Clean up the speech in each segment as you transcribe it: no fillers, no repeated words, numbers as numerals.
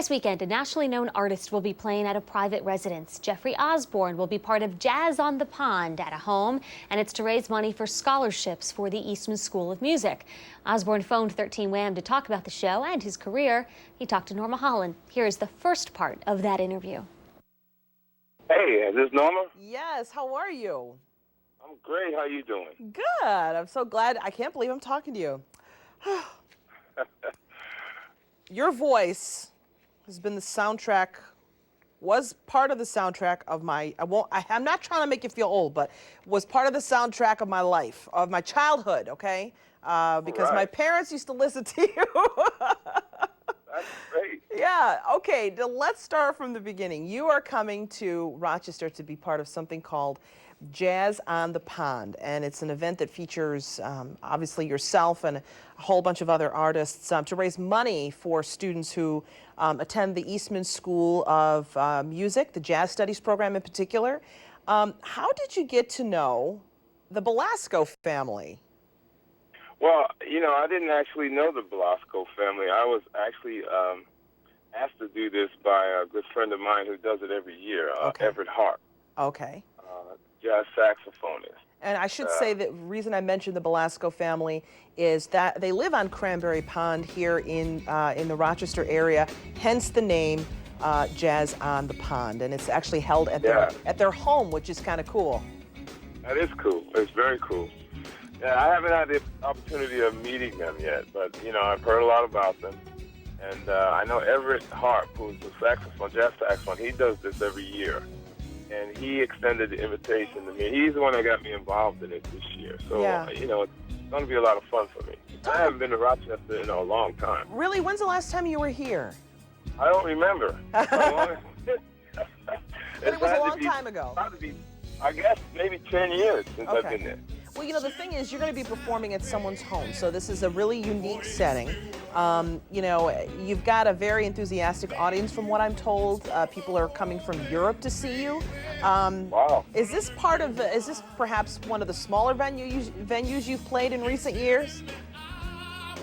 This weekend, a nationally known artist will be playing at a private residence. Jeffery Osborne will be part of Jazz on the Pond at a home, and it's to raise money for scholarships for the Eastman School of Music. Osborne phoned 13 WHAM to talk about the show and his career. He talked to Norma Holland. Here's the first part of that interview. Hey, is this Norma? Yes, how are you? I'm great. How you doing? Good. I'm so glad. I can't believe I'm talking to you. Your voice has been the soundtrack, was part of the soundtrack of my, I'm not trying to make you feel old, but was part of the soundtrack of my life, of my childhood, okay? Because my parents used to listen to you. That's great. Yeah, okay, let's start from the beginning. You are coming to Rochester to be part of something called Jazz on the Pond, and it's an event that features obviously yourself and a whole bunch of other artists to raise money for students who attend the Eastman School of Music, the Jazz Studies program in particular. How did you get to know the Belasco family? Well, you know, I didn't actually know the Belasco family. I was actually asked to do this by a good friend of mine who does it every year, Everett Hart. Okay. Jazz saxophonist. And I should say that the reason I mentioned the Belasco family is that they live on Cranberry Pond here in the Rochester area, hence the name Jazz on the Pond. And it's actually held at their home, which is kind of cool. That is cool. It's very cool. Yeah, I haven't had the opportunity of meeting them yet, but, you know, I've heard a lot about them. And I know Everett Hart, who's a saxophone, jazz saxophone, he does this every year. And he extended the invitation to me. He's the one that got me involved in it this year. So, you know, it's going to be a lot of fun for me. I haven't been to Rochester in a long time. Really? When's the last time you were here? I don't remember. But it was a long time ago. I guess maybe 10 years since I've been there. Well, you know, the thing is, you're going to be performing at someone's home, so this is a really unique setting. You know, you've got a very enthusiastic audience, from what I'm told. People are coming from Europe to see you. Wow. Is this perhaps one of the smaller venues you've played in recent years?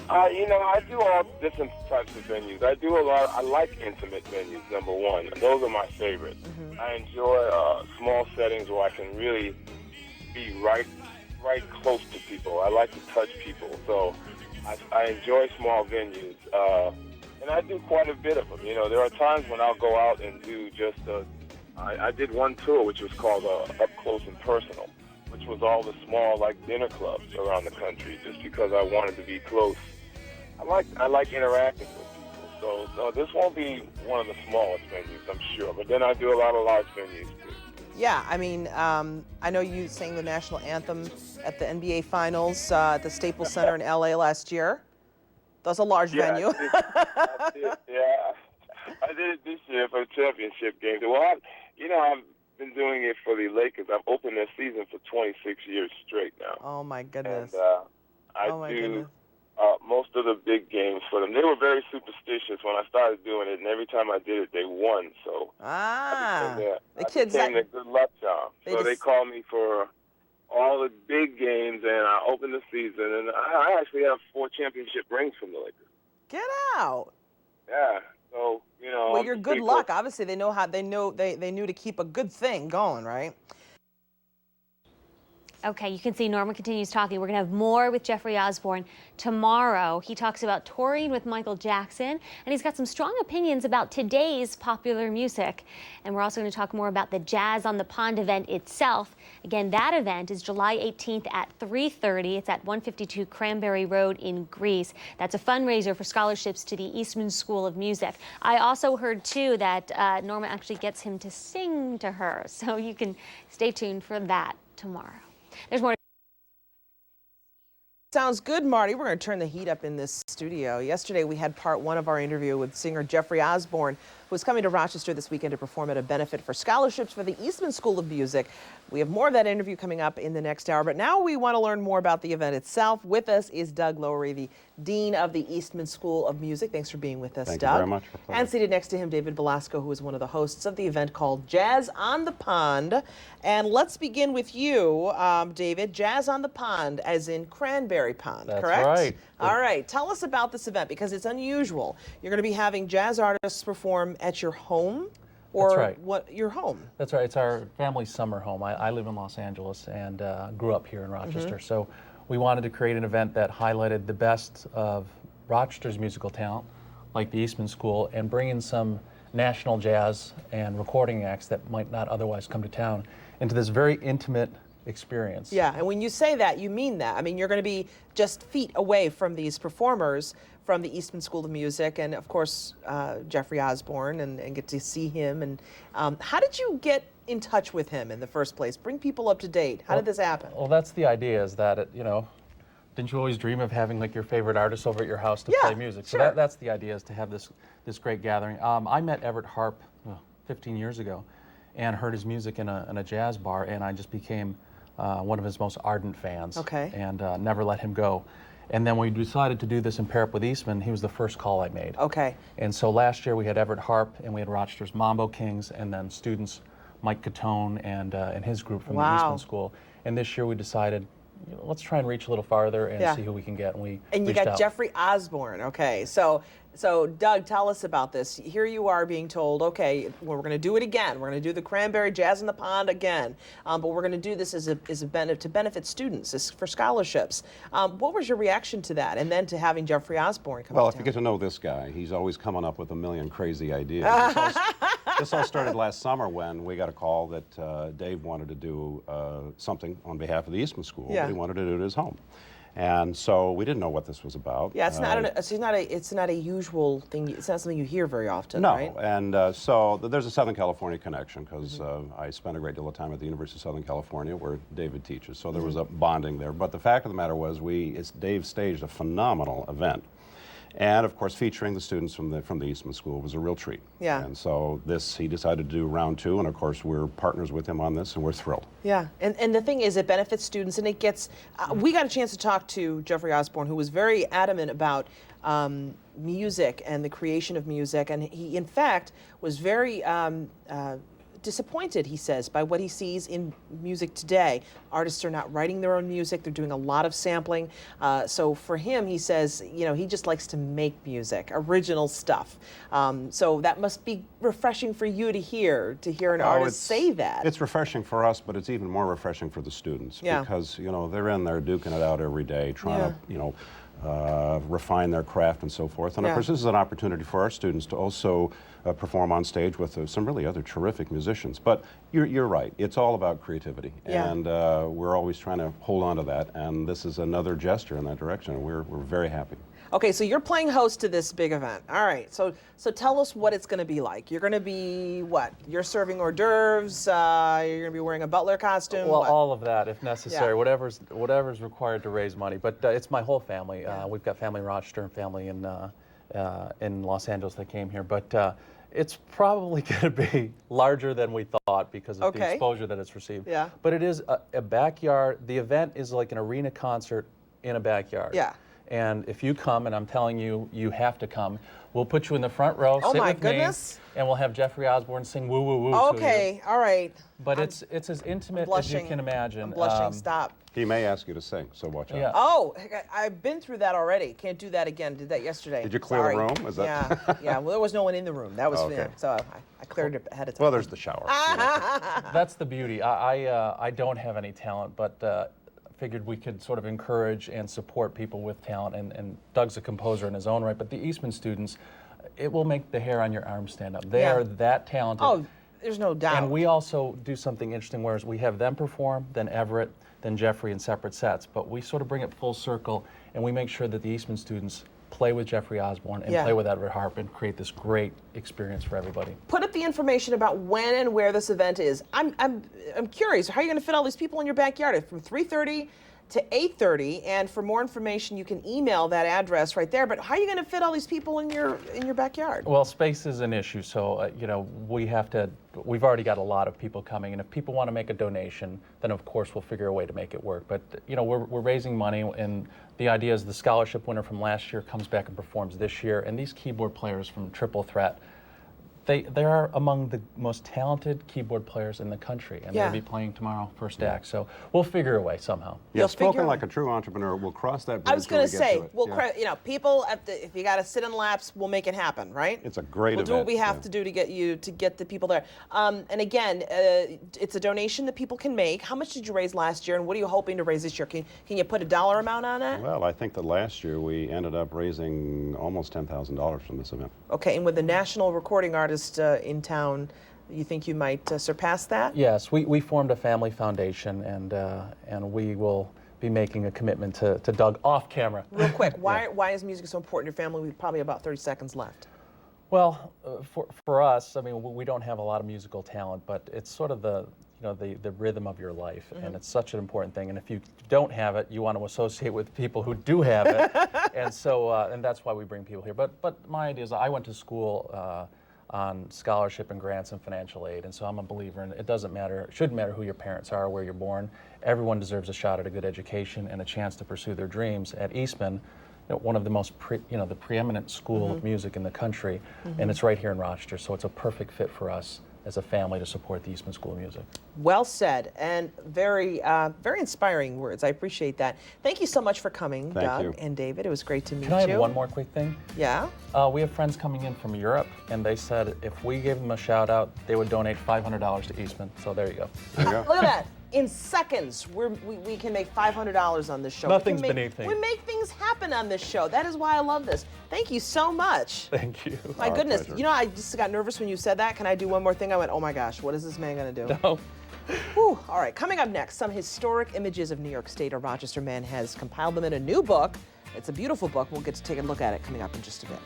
You know, I do all different types of venues. I do a lot. I like intimate venues, number one. And those are my favorites. I enjoy small settings where I can really be right close to people. I like to touch people, so I enjoy small venues, and I do quite a bit of them. You know, there are times when I'll go out and do just I did one tour which was called Up Close and Personal, which was all the small, like, dinner clubs around the country, just because I wanted to be close. I like interacting with people, so this won't be one of the smallest venues, I'm sure, but then I do a lot of large venues too. Yeah, I mean, I know you sang the national anthem at the NBA Finals at the Staples Center in LA last year. That was a large venue. I did it this year for the championship game. Well, you know, I've been doing it for the Lakers. I've opened their season for 26 years straight now. Oh, my goodness. And I do most of the big games for them. They were very superstitious when I started doing it, and every time I did it, they won. So I became the good luck charm. So they call me for all the big games, and I open the season, and I actually have 4 championship rings from the Lakers. Get out. Yeah. So, you know. Well, you're good luck. Obviously, they knew to keep a good thing going, right? Okay, you can see Norma continues talking. We're going to have more with Jeffery Osborne tomorrow. He talks about touring with Michael Jackson, and he's got some strong opinions about today's popular music. And we're also going to talk more about the Jazz on the Pond event itself. Again, that event is July 18th at 3:30. It's at 152 Cranberry Road in Greece. That's a fundraiser for scholarships to the Eastman School of Music. I also heard, too, that Norma actually gets him to sing to her. So you can stay tuned for that tomorrow. There's more. Sounds good, Marty. We're going to turn the heat up in this studio. Yesterday, we had part 1 of our interview with singer Jeffery Osborne, who's coming to Rochester this weekend to perform at a benefit for scholarships for the Eastman School of Music. We have more of that interview coming up in the next hour, but now we want to learn more about the event itself. With us is Doug Lowery, the Dean of the Eastman School of Music. Thanks for being with us, Thank Doug. you very much. And seated next to him, David Velasco, who is one of the hosts of the event called Jazz on the Pond. And let's begin with you, David. Jazz on the Pond, as in Cranberry Pond, That's correct? right. All right. Tell us about this event, because it's unusual. You're going to be having jazz artists perform at your home, or That's right. what? Your home? That's right. It's our family summer home. I live in Los Angeles and grew up here in Rochester. So we wanted to create an event that highlighted the best of Rochester's musical talent, like the Eastman School, and bring in some national jazz and recording acts that might not otherwise come to town into this very intimate experience. Yeah, and when you say that, you mean that. I mean, you're going to be just feet away from these performers from the Eastman School of Music, and of course, Jeffery Osborne, and get to see him. And how did you get in touch with him in the first place? Bring people up to date. How did this happen? Well, that's the idea, is that, didn't you always dream of having like your favorite artist over at your house to play music? So sure. that's the idea, is to have this great gathering. I met Everett Harp 15 years ago and heard his music in a jazz bar, and I just became one of his most ardent fans. Okay. And never let him go. And then when we decided to do this and pair up with Eastman, he was the first call I made. Okay. And so last year we had Everett Harp, and we had Rochester's Mambo Kings, and then students Mike Catone and his group from the Eastman School. And this year we decided, let's try and reach a little farther and see who we can get. And you reached got out. Jeffery Osborne. Okay, so Doug, tell us about this. Here you are being told, okay, well, we're going to do it again. We're going to do the Cranberry Jazz in the Pond again, but we're going to do this to benefit students, for scholarships. What was your reaction to that, and then to having Jeffery Osborne come? Well, if you get to know this guy, he's always coming up with a million crazy ideas. This all started last summer when we got a call that Dave wanted to do something on behalf of the Eastman School, but he wanted to do it at his home. And so we didn't know what this was about. Yeah, it's not a usual thing. It's not something you hear very often, no, right? and so there's a Southern California connection, because I spent a great deal of time at the University of Southern California, where David teaches. So there was a bonding there. But the fact of the matter was, Dave staged a phenomenal event. And of course, featuring the students from the Eastman School was a real treat. Yeah. And so he decided to do round 2, and of course we're partners with him on this, and we're thrilled. Yeah, and the thing is, it benefits students, and it gets. We got a chance to talk to Jeffery Osborne, who was very adamant about music and the creation of music, and he, in fact, was very disappointed, he says, by what he sees in music today. Artists are not writing their own music. They're doing a lot of sampling. So for him, he says, he just likes to make music, original stuff. So that must be refreshing for you to hear an artist say that. It's refreshing for us, but it's even more refreshing for the students, because, they're in there duking it out every day, trying to, refine their craft and so forth. And of course, this is an opportunity for our students to also perform on stage with some really other terrific musicians. But you're right, it's all about creativity, and we're always trying to hold on to that, and this is another gesture in that direction, and we're very happy. Okay, so you're playing host to this big event. All right, so tell us what it's going to be like. You're going to be what? You're serving hors d'oeuvres. You're going to be wearing a butler costume. Well, what? all of that, if necessary, whatever's required to raise money. But it's my whole family. We've got family in Rochester and family in Los Angeles that came here. But it's probably going to be larger than we thought because of the exposure that it's received. Yeah. But it is a backyard. The event is like an arena concert in a backyard. Yeah. And if you come, and I'm telling you, you have to come, we'll put you in the front row, sit with me, and we'll have Jeffery Osborne sing Woo Woo Woo to you. Okay, all right. But it's as intimate as you can imagine. I'm blushing, stop. He may ask you to sing, so watch out. Yeah. Oh, I've been through that already. Can't do that again. Did that yesterday. Did you clear the room? Is that Yeah. Well, there was no one in the room. That was okay. so I cleared it ahead of time. Well, there's the shower. That's the beauty. I don't have any talent, but figured we could sort of encourage and support people with talent, and Doug's a composer in his own right, but the Eastman students, it will make the hair on your arm stand up. They are that talented. Oh, there's no doubt. And we also do something interesting, whereas we have them perform, then Everett, then Jeffery in separate sets, but we sort of bring it full circle, and we make sure that the Eastman students play with Jeffery Osborne and play with Everett Harp and create this great experience for everybody. Put up the information about when and where this event is. I'm curious, how are you going to fit all these people in your backyard from 3:30 to 8:30. And for more information, you can email that address right there. But how are you going to fit all these people in your backyard? Well, space is an issue, so you know, we've already got a lot of people coming, and if people want to make a donation, then of course we'll figure a way to make it work. But you know, we're raising money, and the idea is the scholarship winner from last year comes back and performs this year, and these keyboard players from Triple Threat, they are among the most talented keyboard players in the country, and they'll be playing tomorrow, first act. So we'll figure a way somehow. Yeah, spoken like a true entrepreneur. We'll cross that bridge. I was going to say, we'll you know, people if you got to sit in laps, we'll make it happen, right? It's a great event. We'll do what we have to do to get the people there. And again, it's a donation that people can make. How much did you raise last year, and what are you hoping to raise this year? Can you put a dollar amount on that? Well, I think that last year we ended up raising almost $10,000 from this event. Okay, and with the national recording artist in town, you think you might surpass that? Yes, we formed a family foundation, and we will be making a commitment to Doug off camera. Real quick, why is music so important to your family? We've probably about 30 seconds left. Well, for us, I mean, we don't have a lot of musical talent, but it's sort of the rhythm of your life, and it's such an important thing. And if you don't have it, you want to associate with people who do have it, and so and that's why we bring people here. But my idea is, I went to school on scholarship and grants and financial aid, and so I'm a believer in it doesn't matter, it shouldn't matter who your parents are or where you're born. Everyone deserves a shot at a good education and a chance to pursue their dreams. At Eastman, one of the most the preeminent school of music in the country, and it's right here in Rochester, so it's a perfect fit for us as a family to support the Eastman School of Music. Well said, and very, very inspiring words. I appreciate that. Thank you so much for coming, Doug and David. It was great to meet you. Can I have one more quick thing? Yeah? We have friends coming in from Europe, and they said if we gave them a shout out, they would donate $500 to Eastman. So there you go. There you go. Look at that. In seconds, we can make $500 on this show. Nothing's beneath me. We make things happen on this show. That is why I love this. Thank you so much. Thank you. My goodness. Pleasure. You know, I just got nervous when you said that. Can I do one more thing? I went, oh my gosh, what is this man going to do? No. Whew. All right, coming up next, some historic images of New York State. A Rochester man has compiled them in a new book. It's a beautiful book. We'll get to take a look at it coming up in just a bit.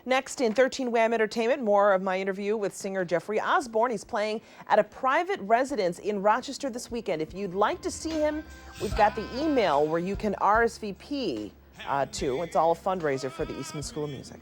Next in 13 WHAM Entertainment, more of my interview with singer Jeffery Osborne. He's playing at a private residence in Rochester this weekend. If you'd like to see him, we've got the email where you can RSVP to. It's all a fundraiser for the Eastman School of Music.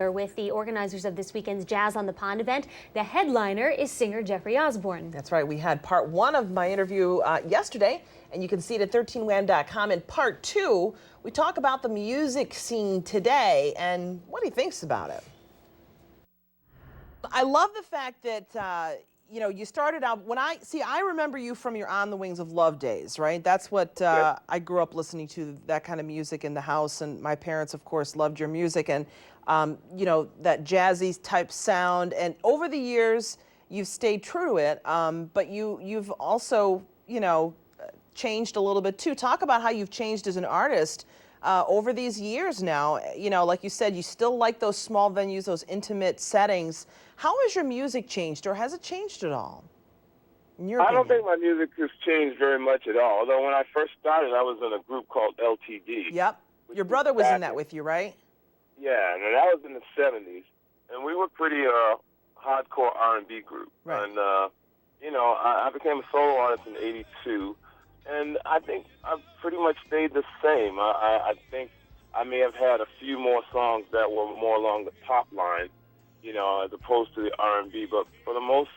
With the organizers of this weekend's Jazz on the Pond event. The headliner is singer Jeffery Osborne. That's right. We had part one of my interview yesterday, and you can see it at 13wham.com. In part two, we talk about the music scene today and what he thinks about it. I love the fact that you know, you started out, I remember you from your On the Wings of Love days, right? That's what I grew up listening to, that kind of music in the house, and my parents, of course, loved your music, and you know, that jazzy type sound, and over the years, you've stayed true to it, but you've also, you know, changed a little bit too. Talk about how you've changed as an artist over these years now. You know, like you said, you still like those small venues, those intimate settings. How has your music changed, or has it changed at all? I don't think my music has changed very much at all. Although when I first started, I was in a group called LTD. Yep. Your brother was in that with you, right? Yeah, and that was in the 70s. And we were pretty hardcore R&B group. Right. And, you know, I became a solo artist in 82. And I think I've pretty much stayed the same. I think I may have had a few more songs that were more along the pop line, you know, as opposed to the R&B. But for the most,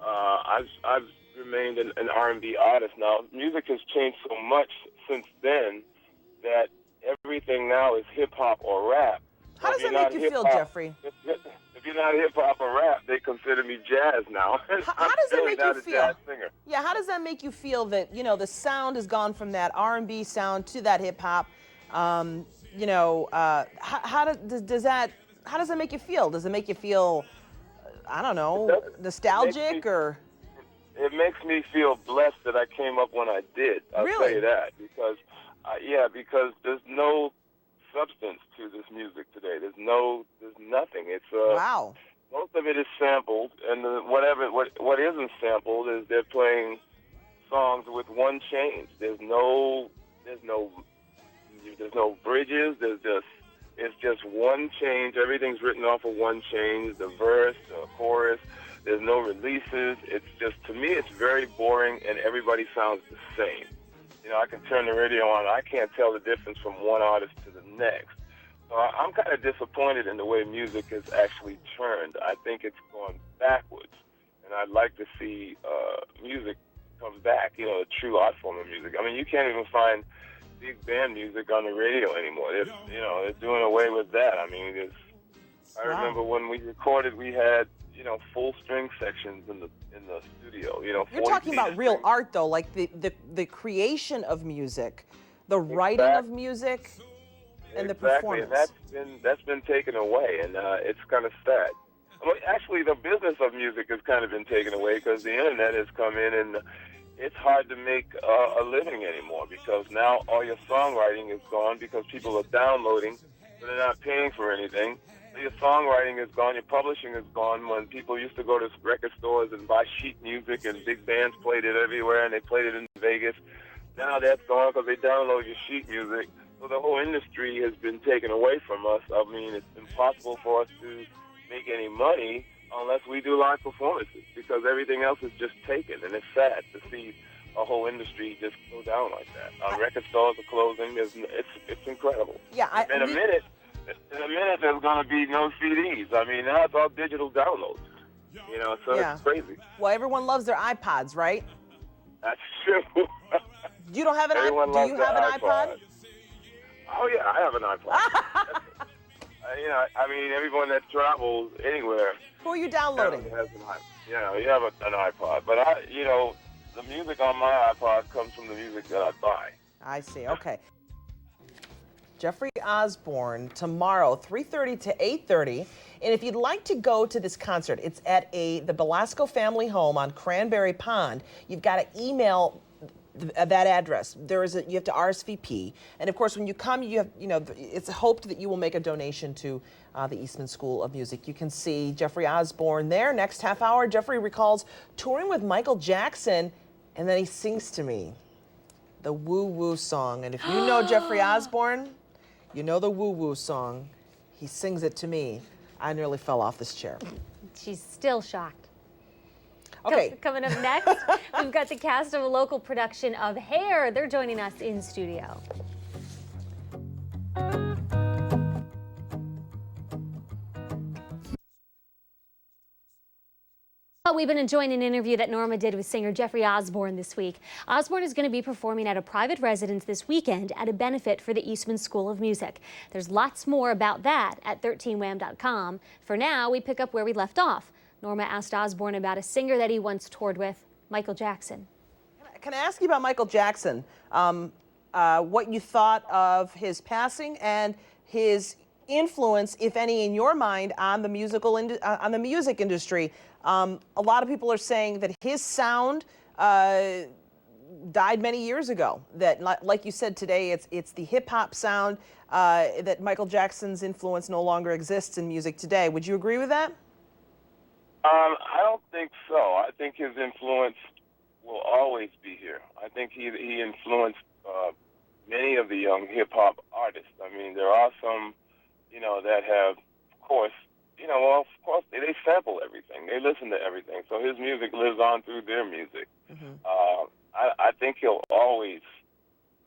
I've remained an R&B artist now. Music has changed so much since then that everything now is hip-hop or rap. How does that make you feel, Jeffery? If you're not hip-hop or rap, they consider me jazz now. How does that make you feel? Jazz singer. Yeah, how does that make you feel that, you know, the sound has gone from that R&B sound to that hip-hop? You know, how does that make you feel? Does it make you feel, I don't know, nostalgic or? It makes me feel blessed that I came up when I did. I'll Really? tell you that, because, because there's no substance to this music today. There's nothing. It's Wow. most of it is sampled, and what isn't sampled is they're playing songs with one change. There's no bridges. It's just one change. Everything's written off of one change. The verse, the chorus. There's no releases. It's just, to me, it's very boring, and everybody sounds the same. You know, I can turn the radio on. I can't tell the difference from one artist to the next. So I'm kind of disappointed in the way music has actually turned. I think it's gone backwards, and I'd like to see music come back, you know, a true art form of music. I mean, you can't even find big band music on the radio anymore. They're doing away with that. I mean, I remember when we recorded, we had, you know, full string sections in the studio. You know, you're talking about real art, though, like the creation of music, the writing of music, and the performance. And that's been taken away, and it's kind of sad. Well, actually, the business of music has kind of been taken away because the internet has come in, and it's hard to make a living anymore because now all your songwriting is gone because people are downloading, but they're not paying for anything. So your songwriting is gone, your publishing is gone. When people used to go to record stores and buy sheet music and big bands played it everywhere and they played it in Vegas, now that's gone because they download your sheet music. So the whole industry has been taken away from us. I mean, it's impossible for us to make any money unless we do live performances because everything else is just taken, and it's sad to see a whole industry just go down like that. Record stores are closing. It's incredible. Yeah, in a minute, there's going to be no CDs. I mean, now it's all digital downloads. You know, so it's crazy. Well, everyone loves their iPods, right? That's true. You don't have an iPod? Do you have an iPod? Oh yeah, I have an iPod. You know, I mean, everyone that travels anywhere. Who are you downloading? Has an iPod. You know, you have an iPod, but you know, the music on my iPod comes from the music that I buy. I see. Okay. Jeffrey Osborne tomorrow, 3:30 to 8:30. And if you'd like to go to this concert, it's at the Belasco family home on Cranberry Pond. You've got to email that address. You have to RSVP, and of course, when you come, it's hoped that you will make a donation to the Eastman School of Music. You can see Jeffrey Osborne there. Next half hour, Jeffrey recalls touring with Michael Jackson, and then he sings to me the Woo Woo song. And if you know Jeffrey Osborne, you know the Woo Woo song. He sings it to me. I nearly fell off this chair. She's still shocked. Okay. Coming up next, we've got the cast of a local production of Hair. They're joining us in studio. We've been enjoying an interview that Norma did with singer Jeffrey Osborne this week. Osborne is going to be performing at a private residence this weekend at a benefit for the Eastman School of Music. There's lots more about that at 13wham.com. For now, we pick up where we left off. Norma asked Osborne about a singer that he once toured with, Michael Jackson. Can I ask you about Michael Jackson? What you thought of his passing and his influence, if any, in your mind on the music industry? A lot of people are saying that his sound died many years ago. That, like you said today, it's the hip hop sound. That Michael Jackson's influence no longer exists in music today. Would you agree with that? I don't think so. I think his influence will always be here. I think he influenced many of the young hip-hop artists. I mean, there are some, you know, that have, of course, they sample everything. They listen to everything. So his music lives on through their music. Mm-hmm. I think he'll always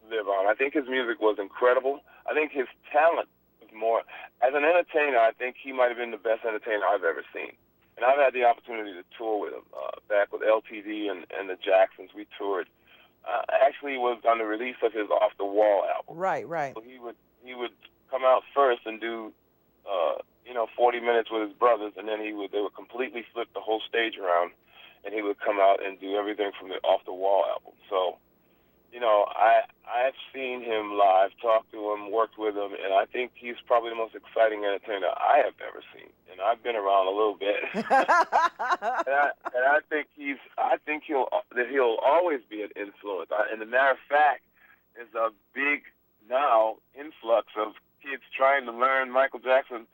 live on. I think his music was incredible. I think his talent was more, as an entertainer, I think he might have been the best entertainer I've ever seen. And I've had the opportunity to tour with him back with LTD and the Jacksons. We toured. Actually, was on the release of his Off the Wall album. Right, right. So he would come out first and do 40 minutes with his brothers, and then they would completely flip the whole stage around, and he would come out and do everything from the Off the Wall album. So, you know, I've seen him live, talked to him, worked with him, and I think he's probably the most exciting entertainer I have ever seen. And I've been around a little bit, and I think he'll always be an influence. And the matter of fact, there's a big now influx of kids trying to learn Michael Jackson,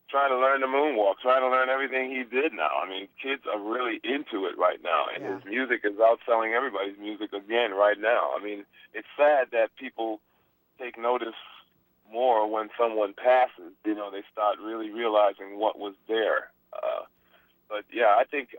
trying to learn the moonwalk, trying to learn everything he did now. I mean, kids are really into it right now, and his music is outselling everybody's music again right now. I mean, it's sad that people take notice more when someone passes. You know, they start really realizing what was there. But yeah, I think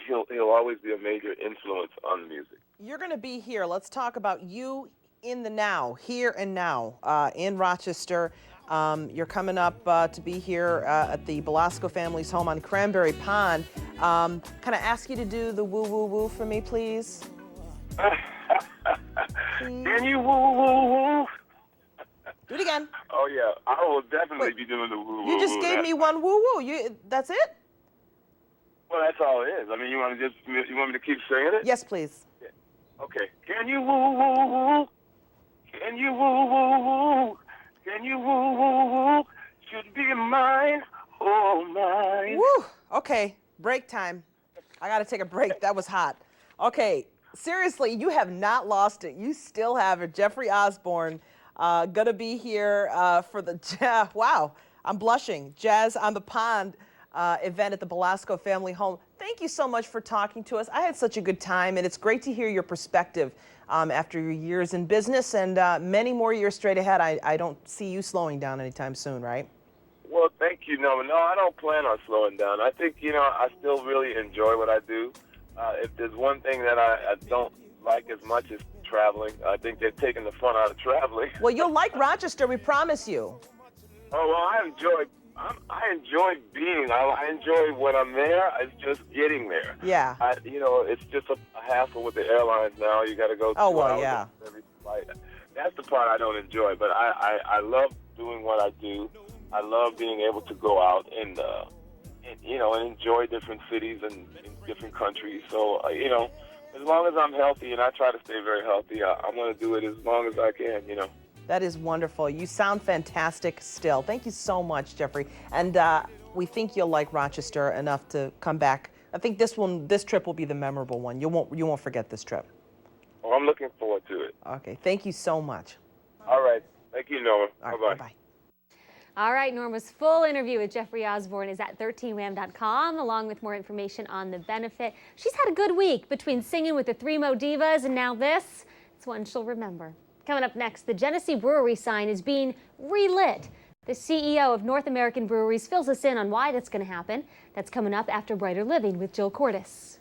he'll always be a major influence on music. You're going to be here. Let's talk about you in the now, here and now, in Rochester. You're coming up to be here at the Belasco family's home on Cranberry Pond. Can I ask you to do the woo woo woo for me, please? Can you woo woo woo? Do it again. Oh yeah, I will definitely be doing the woo woo. You just gave me one woo woo. That's it? Well, that's all it is. I mean, you want me to keep singing it? Yes, please. Yeah. Okay. Can you woo woo woo? Can you woo woo woo? Can you woo woo woo? Should be mine, oh mine. Woo. Okay, break time. I got to take a break. That was hot. Okay, seriously, you have not lost it. You still have it. Jeffery Osborne, gonna be here for the wow. I'm blushing. Jazz on the Pond event at the Belasco family home. Thank you so much for talking to us. I had such a good time, and it's great to hear your perspective after your years in business and many more years straight ahead. I don't see you slowing down anytime soon, right? Well, thank you, Norma. No, I don't plan on slowing down. I think, you know, I still really enjoy what I do. If there's one thing that I don't like as much as traveling, I think they're taking the fun out of traveling. Well, you'll like Rochester, we promise you. Oh, well, I enjoy being. I enjoy when I'm there. It's just getting there. Yeah. You know, it's just a hassle with the airlines now. You got to go. Oh well, yeah. Every flight. That's the part I don't enjoy. But I love doing what I do. I love being able to go out and you know, and enjoy different cities and different countries. So you know, as long as I'm healthy, and I try to stay very healthy, I'm going to do it as long as I can. You know. That is wonderful. You sound fantastic still. Thank you so much, Jeffery. And we think you'll like Rochester enough to come back. I think this trip will be the memorable one. You won't forget this trip. Oh, I'm looking forward to it. Okay. Thank you so much. All right. Thank you, Norma. All right, Bye-bye. bye-bye. All right, Norma's full interview with Jeffery Osborne is at 13wham.com, along with more information on the benefit. She's had a good week between singing with the Three Mo Divas and now this. It's one she'll remember. Coming up next, the Genesee Brewery sign is being relit. The CEO of North American Breweries fills us in on why that's going to happen. That's coming up after Brighter Living with Jill Cordes.